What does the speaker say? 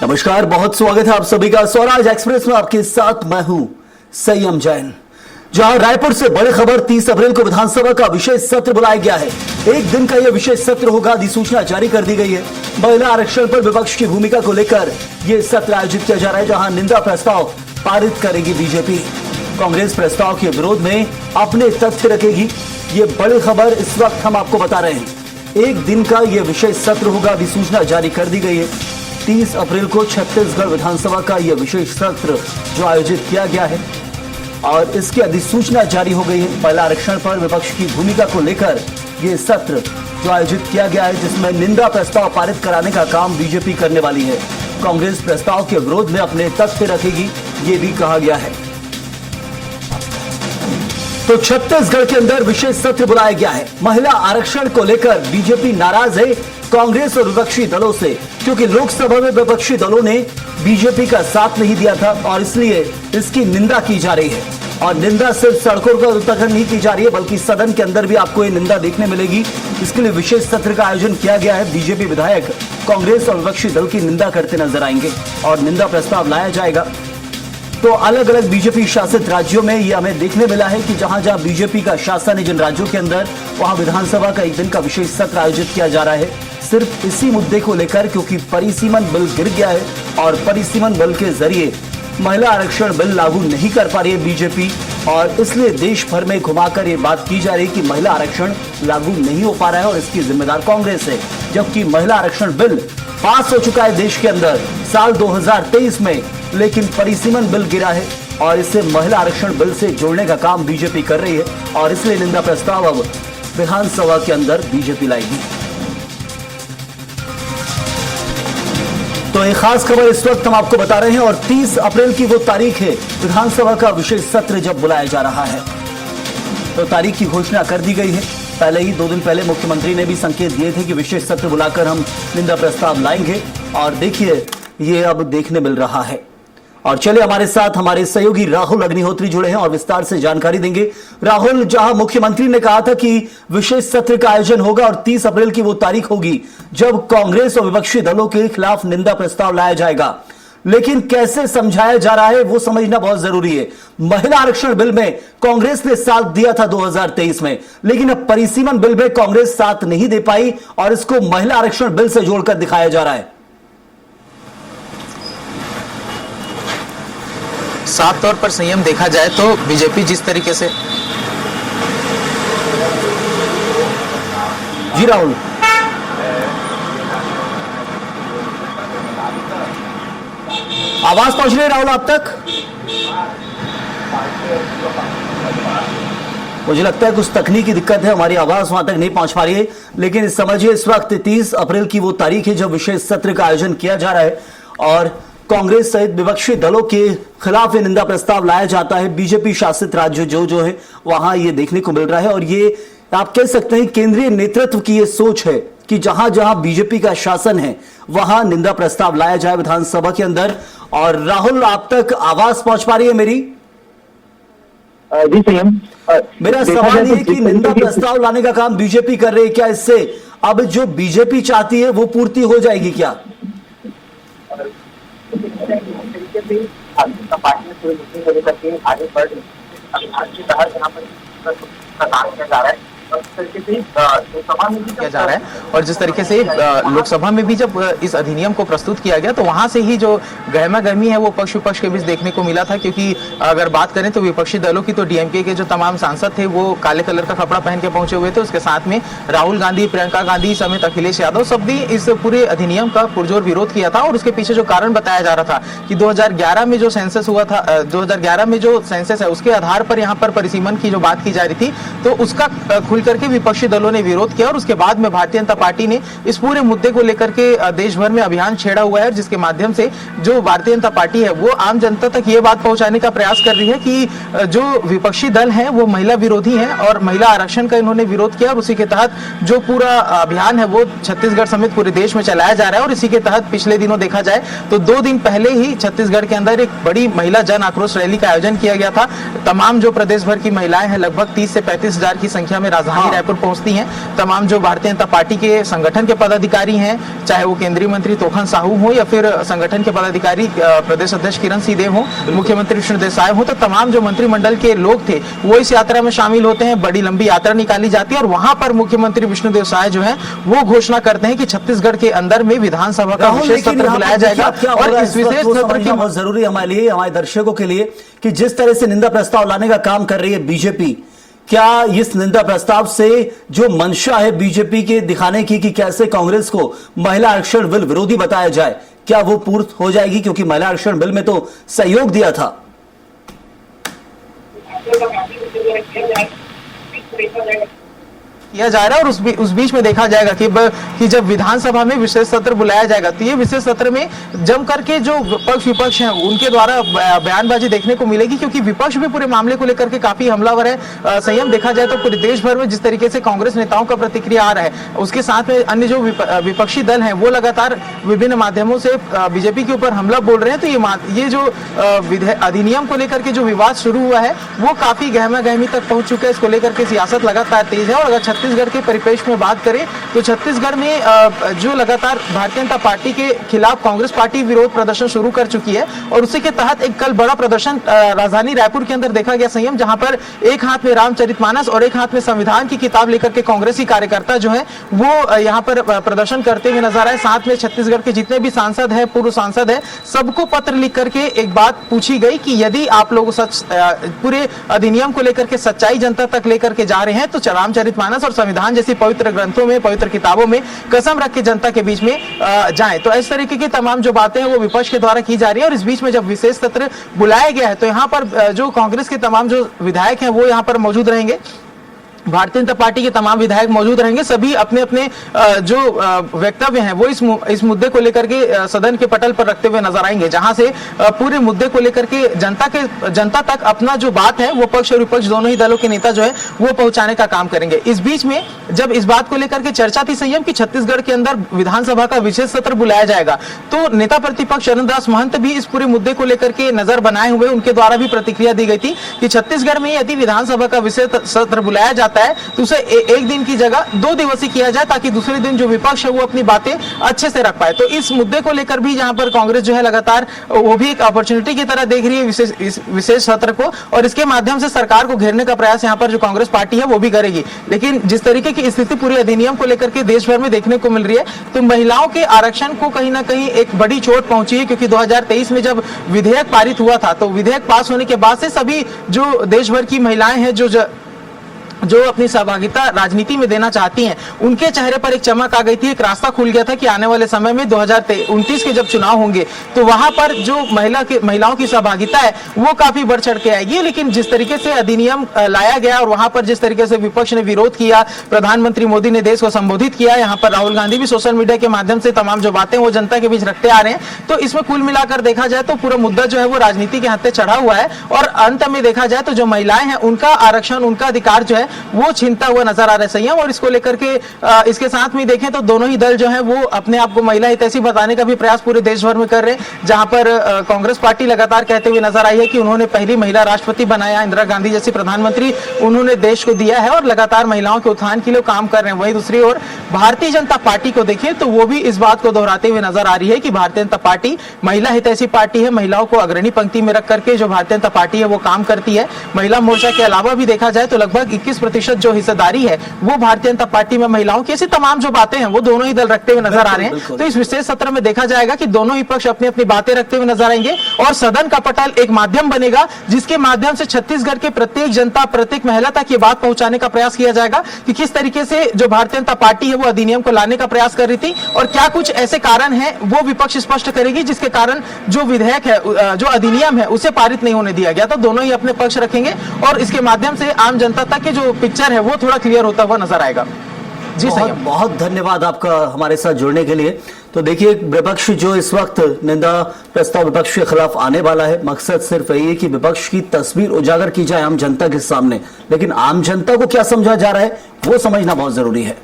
नमस्कार, बहुत स्वागत है आप सभी का स्वराज एक्सप्रेस में। आपके साथ मैं हूं संयम जैन। जहां रायपुर से बड़ी खबर, 30 अप्रैल को विधानसभा का विशेष सत्र बुलाया गया है। एक दिन का यह विशेष सत्र होगा, अधिसूचना जारी कर दी गई है। महिला आरक्षण पर विपक्ष की भूमिका को लेकर यह सत्र आयोजित किया जा रहा है, जहां निंदा प्रस्ताव पारित करेगी बीजेपी। कांग्रेस प्रस्ताव के विरोध में अपने तथ्य रखेगी। ये बड़ी खबर इस वक्त हम आपको बता रहे हैं। एक दिन का यह विशेष सत्र होगा, अधिसूचना जारी कर दी गई है। 30 अप्रैल को छत्तीसगढ़ विधानसभा का यह विशेष सत्र जो आयोजित किया गया है और इसकी अधिसूचना जारी हो गई है। महिला आरक्षण पर विपक्ष की भूमिका को लेकर यह सत्र जो आयोजित किया गया है, जिसमें निंदा प्रस्ताव पारित कराने का काम बीजेपी करने वाली है। कांग्रेस प्रस्ताव के विरोध में अपने तथ्य रखेगी, ये भी कहा गया है। तो छत्तीसगढ़ के अंदर विशेष सत्र बुलाया गया है। महिला आरक्षण को लेकर बीजेपी नाराज है कांग्रेस और विपक्षी दलों से, क्योंकि लोकसभा में विपक्षी दलों ने बीजेपी का साथ नहीं दिया था और इसलिए इसकी निंदा की जा रही है। और निंदा सिर्फ सड़कों पर उतरकर नहीं की जा रही है, बल्कि सदन के अंदर भी आपको ये निंदा देखने मिलेगी। इसके लिए विशेष सत्र का आयोजन किया गया है। बीजेपी विधायक कांग्रेस और विपक्षी दल की निंदा करते नजर आएंगे और निंदा प्रस्ताव लाया जाएगा। तो अलग अलग बीजेपी शासित राज्यों में यह हमें देखने मिला है कि जहां जहां बीजेपी का शासन है, जिन राज्यों के अंदर, वहां विधानसभा का एक दिन का विशेष सत्र आयोजित किया जा रहा है, सिर्फ इसी मुद्दे को लेकर, क्योंकि परिसीमन बिल गिर गया है और परिसीमन बिल के जरिए महिला आरक्षण बिल लागू नहीं कर पा रही है बीजेपी, और इसलिए देश भर में घुमाकर ये बात की जा रही है कि महिला आरक्षण लागू नहीं हो पा रहा है और इसकी जिम्मेदार कांग्रेस है। जबकि महिला आरक्षण बिल पास हो चुका है देश के अंदर साल 2023 में, लेकिन परिसीमन बिल गिरा है और इसे महिला आरक्षण बिल से जोड़ने का काम बीजेपी कर रही है और इसलिए निंदा प्रस्ताव अब विधानसभा के अंदर बीजेपी लाएगी। तो एक खास खबर इस वक्त हम आपको बता रहे हैं और 30 अप्रैल की वो तारीख है विधानसभा का विशेष सत्र जब बुलाया जा रहा है। तो तारीख की घोषणा कर दी गई है। पहले ही 2 दिन पहले मुख्यमंत्री ने भी संकेत दिए थे कि विशेष सत्र बुलाकर हम निंदा प्रस्ताव लाएंगे और देखिए ये अब देखने मिल रहा है। और चलिए हमारे साथ हमारे सहयोगी राहुल अग्निहोत्री जुड़े हैं और विस्तार से जानकारी देंगे। राहुल, जहां मुख्यमंत्री ने कहा था कि विशेष सत्र का आयोजन होगा और 30 अप्रैल की वो तारीख होगी जब कांग्रेस और विपक्षी दलों के खिलाफ निंदा प्रस्ताव लाया जाएगा, लेकिन कैसे समझाया जा रहा है वो समझना बहुत जरूरी है। महिला आरक्षण बिल में कांग्रेस ने साथ दिया था 2023 में, लेकिन अब परिसीमन बिल में कांग्रेस साथ नहीं दे पाई और इसको महिला आरक्षण बिल से जोड़कर दिखाया जा रहा है। साफ तौर पर संयम देखा जाए तो बीजेपी जिस तरीके से जी राहुल, आवाज पहुंच रही है राहुल आप तक? मुझे लगता है कुछ तकनीकी दिक्कत है, हमारी आवाज वहां तक नहीं पहुंच पा रही है। लेकिन समझिए इस वक्त 30 अप्रैल की वो तारीख है जब विशेष सत्र का आयोजन किया जा रहा है और कांग्रेस सहित विपक्षी दलों के खिलाफ ये निंदा प्रस्ताव लाया जाता है। बीजेपी शासित राज्य जो है वहां ये देखने को मिल रहा है और ये आप कह सकते हैं केंद्रीय नेतृत्व की ये सोच है कि जहां जहां बीजेपी का शासन है वहां निंदा प्रस्ताव लाया जाए विधानसभा के अंदर। और राहुल, आप तक आवाज पहुंच पा रही है मेरी? जी संयम, मेरा सवाल ये कि निंदा प्रस्ताव लाने का काम बीजेपी कर रही है, क्या इससे अब जो बीजेपी चाहती है वो पूर्ति हो जाएगी क्या? तरीके से पार्टी में पूरे मुद्दे को लेकर के आगे बढ़ रही है। अभियान के तहत यहाँ पर काम किया जा रहा है और इस तरीके से लोकसभा में भी किया जा रहा है और जिस तरीके से लोकसभा में भी जब इस अधिनियम को प्रस्तुत किया गया तो वहां से ही जो गहमा गहमी है वो पक्ष विपक्ष के बीच देखने को मिला था। क्योंकि अगर बात करें तो विपक्षी दलों की, तो डीएमके के जो तमाम सांसद थे वो काले कलर का कपड़ा पहन के पहुंचे हुए थे। उसके साथ में राहुल गांधी, प्रियंका गांधी समेत अखिलेश यादव सब भी इस पूरे अधिनियम का पुरजोर विरोध किया था। और उसके पीछे जो कारण बताया जा रहा था कि 2011 में जो सेंसस हुआ था, 2011 में जो सेंसस है उसके आधार पर यहाँ पर परिसीमन की जो बात की जा रही थी, तो उसका खुल करके विपक्षी दलों ने विरोध किया। और उसके बाद में भारतीय जनता पार्टी ने इस पूरे मुद्दे को लेकर के देश भर में अभियान छेड़ा हुआ है, जिसके माध्यम से जो भारतीय जनता पार्टी है वो आम जनता तक ये बात पहुंचाने का प्रयास कर रही है कि जो विपक्षी दल है वो महिला विरोधी है और महिला आरक्षण का इन्होंने विरोध किया। और उसी के तहत जो पूरा अभियान है वो छत्तीसगढ़ समेत पूरे देश में चलाया जा रहा है। और इसी के तहत पिछले दिनों देखा जाए तो 2 दिन पहले ही छत्तीसगढ़ के अंदर एक बड़ी महिला जन आक्रोश रैली का आयोजन किया गया था। तमाम जो प्रदेश भर की महिलाएं हैं, लगभग 30 से 35 हजार की संख्या में राजधानी राजधानी रायपुर पहुंचती हैं तमाम जो भारतीय जनता पार्टी के संगठन के पदाधिकारी हैं, चाहे वो केंद्रीय मंत्री तोखन साहू हो या फिर संगठन के पदाधिकारी प्रदेश अध्यक्ष किरण सिंहदेव हो, मुख्यमंत्री विष्णुदेव साय हो, तो तमाम जो मंत्रिमंडल के लोग थे वो इस यात्रा में शामिल होते हैं। बड़ी लंबी यात्रा निकाली जाती है और वहां पर मुख्यमंत्री विष्णुदेव साय जो है वो घोषणा करते हैं कि छत्तीसगढ़ के अंदर में विधानसभा का विशेष सत्र बुलाया जाएगा। और इस विशेष सत्र की बहुत जरूरी हमारे लिए, हमारे दर्शकों के लिए, कि जिस तरह से निंदा प्रस्ताव लाने का काम कर रही है बीजेपी, क्या इस निंदा प्रस्ताव से जो मंशा है बीजेपी के दिखाने की कि कैसे कांग्रेस को महिला आरक्षण बिल विरोधी बताया जाए, क्या वो पूर्ण हो जाएगी? क्योंकि महिला आरक्षण बिल में तो सहयोग दिया था। किया जा रहा है और उस बीच में देखा जाएगा कि जब विधानसभा में विशेष सत्र बुलाया जाएगा तो ये विशेष सत्र में जम करके जो पक्ष विपक्ष हैं उनके द्वारा बयानबाजी देखने को मिलेगी, क्योंकि विपक्ष भी पूरे मामले को लेकर के काफी हमलावर है। संयम देखा जाए तो पूरे देश भर में जिस तरीके से कांग्रेस नेताओं का प्रतिक्रिया आ रहा है, उसके साथ में अन्य जो विपक्षी दल हैं वो लगातार विभिन्न माध्यमों से बीजेपी के ऊपर हमला बोल रहे हैं। तो ये जो अधिनियम को लेकर के जो विवाद शुरू हुआ है वो काफी गहमा गहमी तक पहुंच चुका है। इसको लेकर के सियासत लगातार तेज है। और अगर छत्तीसगढ़ के परिप्रेक्ष्य में बात करें तो छत्तीसगढ़ में जो लगातार भारतीय जनता पार्टी के खिलाफ कांग्रेस पार्टी विरोध प्रदर्शन शुरू कर चुकी है और उसी के तहत एक कल बड़ा प्रदर्शन राजधानी रायपुर के अंदर देखा गया संयम, जहां पर एक हाथ में रामचरितमानस और एक हाथ में संविधान की किताब लेकर के कांग्रेसी कार्यकर्ता जो है वो यहां पर प्रदर्शन करते हुए नजर आए। साथ में छत्तीसगढ़ के जितने भी सांसद है, पूर्व सांसद है, सबको पत्र लिख करके एक बात पूछी गई कि यदि आप लोग पूरे अधिनियम को लेकर के सच्चाई जनता तक लेकर के जा रहे हैं तो रामचरितमानस और संविधान जैसी पवित्र ग्रंथों में, पवित्र किताबों में कसम रख के जनता के बीच में जाएं। तो इस तरीके की तमाम जो बातें हैं वो विपक्ष के द्वारा की जा रही है। और इस बीच में जब विशेष सत्र बुलाया गया है तो यहाँ पर जो कांग्रेस के तमाम जो विधायक हैं वो यहाँ पर मौजूद रहेंगे, भारतीय जनता पार्टी के तमाम विधायक मौजूद रहेंगे। सभी अपने अपने जो वक्तव्य हैं वो इस मुद्दे को लेकर के सदन के पटल पर रखते हुए नजर आएंगे, जहां से पूरे मुद्दे को लेकर के जनता तक अपना जो बात है वो पक्ष और विपक्ष दोनों ही दलों के नेता जो है वो पहुंचाने का काम करेंगे। इस बीच में जब इस बात को लेकर के चर्चा थी संयम की छत्तीसगढ़ के अंदर विधानसभा का विशेष सत्र बुलाया जाएगा, तो नेता प्रतिपक्ष चरणदास महंत भी इस पूरे मुद्दे को लेकर के नजर बनाए हुए उनके द्वारा भी प्रतिक्रिया दी गई थी कि छत्तीसगढ़ में यदि विधानसभा का विशेष सत्र बुलाया जाता है तो उसे एक दिन की जगह 2 दिवसीय किया जाए, ताकि दूसरे दिन जो विपक्ष है वो अपनी बातें अच्छे से रख पाए। तो इस मुद्दे को लेकर भी जहां पर कांग्रेस जो है लगातार वो भी एक अपॉर्चुनिटी की तरह देख रही है विशेष सत्र को, और इसके माध्यम से सरकार को घेरने का प्रयास यहां पर जो कांग्रेस पार्टी है वो भी करेगी। लेकिन जिस तरीके की स्थिति पूरी अधिनियम को लेकर के देश भर में देखने को मिल रही है तो महिलाओं के आरक्षण को कहीं ना कहीं एक बड़ी चोट पहुंची है, क्योंकि 2023 में जब विधेयक पारित हुआ था तो विधेयक पास होने के बाद से सभी जो देश भर की महिलाएं हैं जो अपनी सहभागिता राजनीति में देना चाहती हैं उनके चेहरे पर एक चमक आ गई थी, एक रास्ता खुल गया था कि आने वाले समय में 2029 के जब चुनाव होंगे तो वहां पर जो महिलाओं की सहभागिता है वो काफी बढ़ चढ़ के आएगी। लेकिन जिस तरीके से अधिनियम लाया गया और वहां पर जिस तरीके से विपक्ष ने विरोध किया, प्रधानमंत्री मोदी ने देश को संबोधित किया, यहाँ पर राहुल गांधी भी सोशल मीडिया के माध्यम से तमाम जो बातें वो जनता के बीच रखते आ रहे हैं, तो इसमें कुल मिलाकर देखा जाए तो पूरा मुद्दा जो है वो राजनीति के हत्थे चढ़ा हुआ है। और अंत में देखा जाए तो जो महिलाएं हैं उनका आरक्षण, उनका अधिकार जो है वो छीनता हुआ नजर आ रहा है संयम। और इसको लेकर के इसके साथ में देखें तो दोनों ही दल जो है वो अपने आप को महिला हितैषी बताने का भी प्रयास पूरे देश भर में कर रहे हैं, जहां पर कांग्रेस पार्टी लगातार कहते हुए नजर आई है कि उन्होंने पहली महिला राष्ट्रपति बनाया, इंदिरा गांधी जैसी प्रधानमंत्री उन्होंने देश को दिया है और लगातार महिलाओं के उत्थान के लिए काम कर रहे हैं। वहीं दूसरी ओर भारतीय जनता पार्टी को देखें तो वो भी इस बात को दोहराते हुए नजर आ रही है कि भारतीय जनता पार्टी महिला हितैषी पार्टी है, महिलाओं को अग्रणी पंक्ति में रख करके जो भारतीय जनता पार्टी है वो काम करती है। महिला मोर्चा के अलावा भी देखा जाए तो लगभग 21% जो हिस्सेदारी है वो भारतीय जनता पार्टी में महिलाओं की, ऐसी तमाम जो बातें हैं वो दोनों ही दल रखते हुए नजर आ रहे हैं। तो इस विशेष सत्र में देखा जाएगा कि दोनों ही पक्ष अपनी अपनी बातें रखते हुए नजर आएंगे और सदन का पटल एक माध्यम बनेगा जिसके माध्यम से छत्तीसगढ़ के प्रत्येक जनता, प्रत्येक महिला तक ये बात पहुंचाने का प्रयास किया जाएगा कि किस तरीके से जो भारतीय जनता पार्टी है वो अधिनियम को लाने का प्रयास कर रही थी और क्या कुछ ऐसे कारण है वो विपक्ष स्पष्ट करेगी जिसके कारण जो विधेयक है, जो अधिनियम है उसे पारित नहीं होने दिया गया। तो दोनों ही अपने पक्ष रखेंगे और इसके माध्यम से आम जनता तक के जो पिक्चर है वो थोड़ा क्लियर होता हुआ नजर आएगा। जी बहुत बहुत धन्यवाद आपका हमारे साथ जुड़ने के लिए। तो देखिए, विपक्ष जो इस वक्त निंदा प्रस्ताव विपक्ष के खिलाफ आने वाला है, मकसद सिर्फ यही है कि विपक्ष की तस्वीर उजागर की जाए आम जनता के सामने, लेकिन आम जनता को क्या समझा जा रहा है वो समझना बहुत जरूरी है।